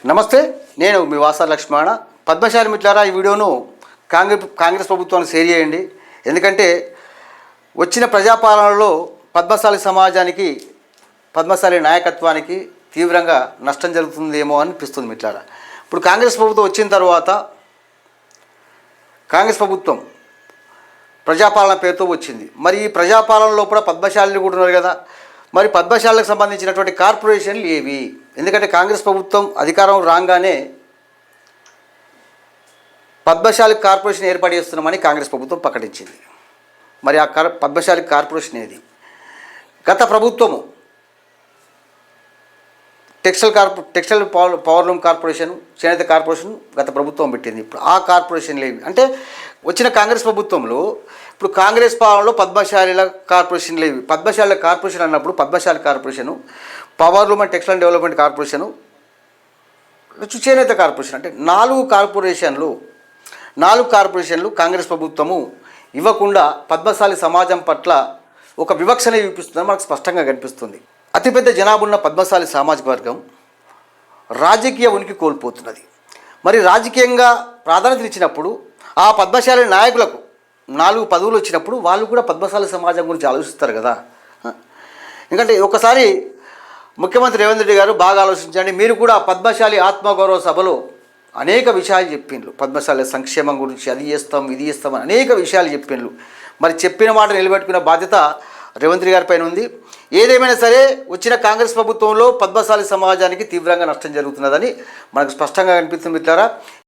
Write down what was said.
నమస్తే, నేను మీ వాసా లక్ష్మణ. పద్మశాలి మిత్రులారా, ఈ వీడియోను కాంగ్రెస్ ప్రభుత్వానికి షేర్ చేయండి. ఎందుకంటే వచ్చిన ప్రజాపాలనలో పద్మశాలి సమాజానికి, పద్మశాలి నాయకత్వానికి తీవ్రంగా నష్టం జరుగుతుందేమో అనిపిస్తుంది మిత్రులారా. ఇప్పుడు కాంగ్రెస్ ప్రభుత్వం వచ్చిన తర్వాత కాంగ్రెస్ ప్రభుత్వం ప్రజాపాలన పేరుతో వచ్చింది. మరి ఈ ప్రజాపాలనలో కూడా పద్మశాలిని కూడా ఉన్నారు కదా. మరి పద్మశాలకు సంబంధించినటువంటి కార్పొరేషన్లు ఏవి? ఎందుకంటే కాంగ్రెస్ ప్రభుత్వం అధికారం రాగానే పద్మశాలి కార్పొరేషన్ ఏర్పాటు చేస్తున్నామని కాంగ్రెస్ ప్రభుత్వం ప్రకటించింది. మరి ఆ పద్మశాలి కార్పొరేషన్ ఏది? గత ప్రభుత్వము టెక్స్టైల్ పవర్లూమ్ కార్పొరేషన్, చేనేత కార్పొరేషన్ గత ప్రభుత్వం పెట్టింది. ఇప్పుడు ఆ కార్పొరేషన్లు ఏవి అంటే వచ్చిన కాంగ్రెస్ ప్రభుత్వంలో ఇప్పుడు కాంగ్రెస్ పాలనలో పద్మశాలిల కార్పొరేషన్లు ఏవి? పద్మశాలిల కార్పొరేషన్ అన్నప్పుడు Padmashali corporation, powerloom and textile development corporation, చేనేత కార్పొరేషన్ అంటే నాలుగు కార్పొరేషన్లు కాంగ్రెస్ ప్రభుత్వము ఇవ్వకుండా పద్మశాలి సమాజం పట్ల ఒక వివక్షణ చూపిస్తుందని మనకు స్పష్టంగా కనిపిస్తుంది. అతిపెద్ద జనాభా ఉన్న పద్మశాలి సామాజిక వర్గం రాజకీయ ఉనికి కోల్పోతున్నది. మరి రాజకీయంగా ప్రాధాన్యత ఇచ్చినప్పుడు ఆ పద్మశాలి నాయకులకు 4 పదవులు వచ్చినప్పుడు వాళ్ళు కూడా పద్మశాలి సమాజం గురించి ఆలోచిస్తారు కదా. ఎందుకంటే ఒకసారి ముఖ్యమంత్రి రేవంత్ రెడ్డి గారు బాగా ఆలోచించండి, మీరు కూడా పద్మశాలి ఆత్మగౌరవ సభలో అనేక విషయాలు చెప్పిండ్రు. పద్మశాలి సంక్షేమం గురించి అది చేస్తాం ఇది చేస్తాం అని అనేక విషయాలు చెప్పిండ్రు. మరి చెప్పిన మాట నిలబెట్టుకునే బాధ్యత రేవంత్ రెడ్డి గారి పైన ఉంది. ఏదేమైనా సరే వచ్చిన కాంగ్రెస్ ప్రభుత్వంలో పద్మశాలి సమాజానికి తీవ్రంగా నష్టం జరుగుతున్నదని మనకు స్పష్టంగా కనిపిస్తుంది మిత్రులారా.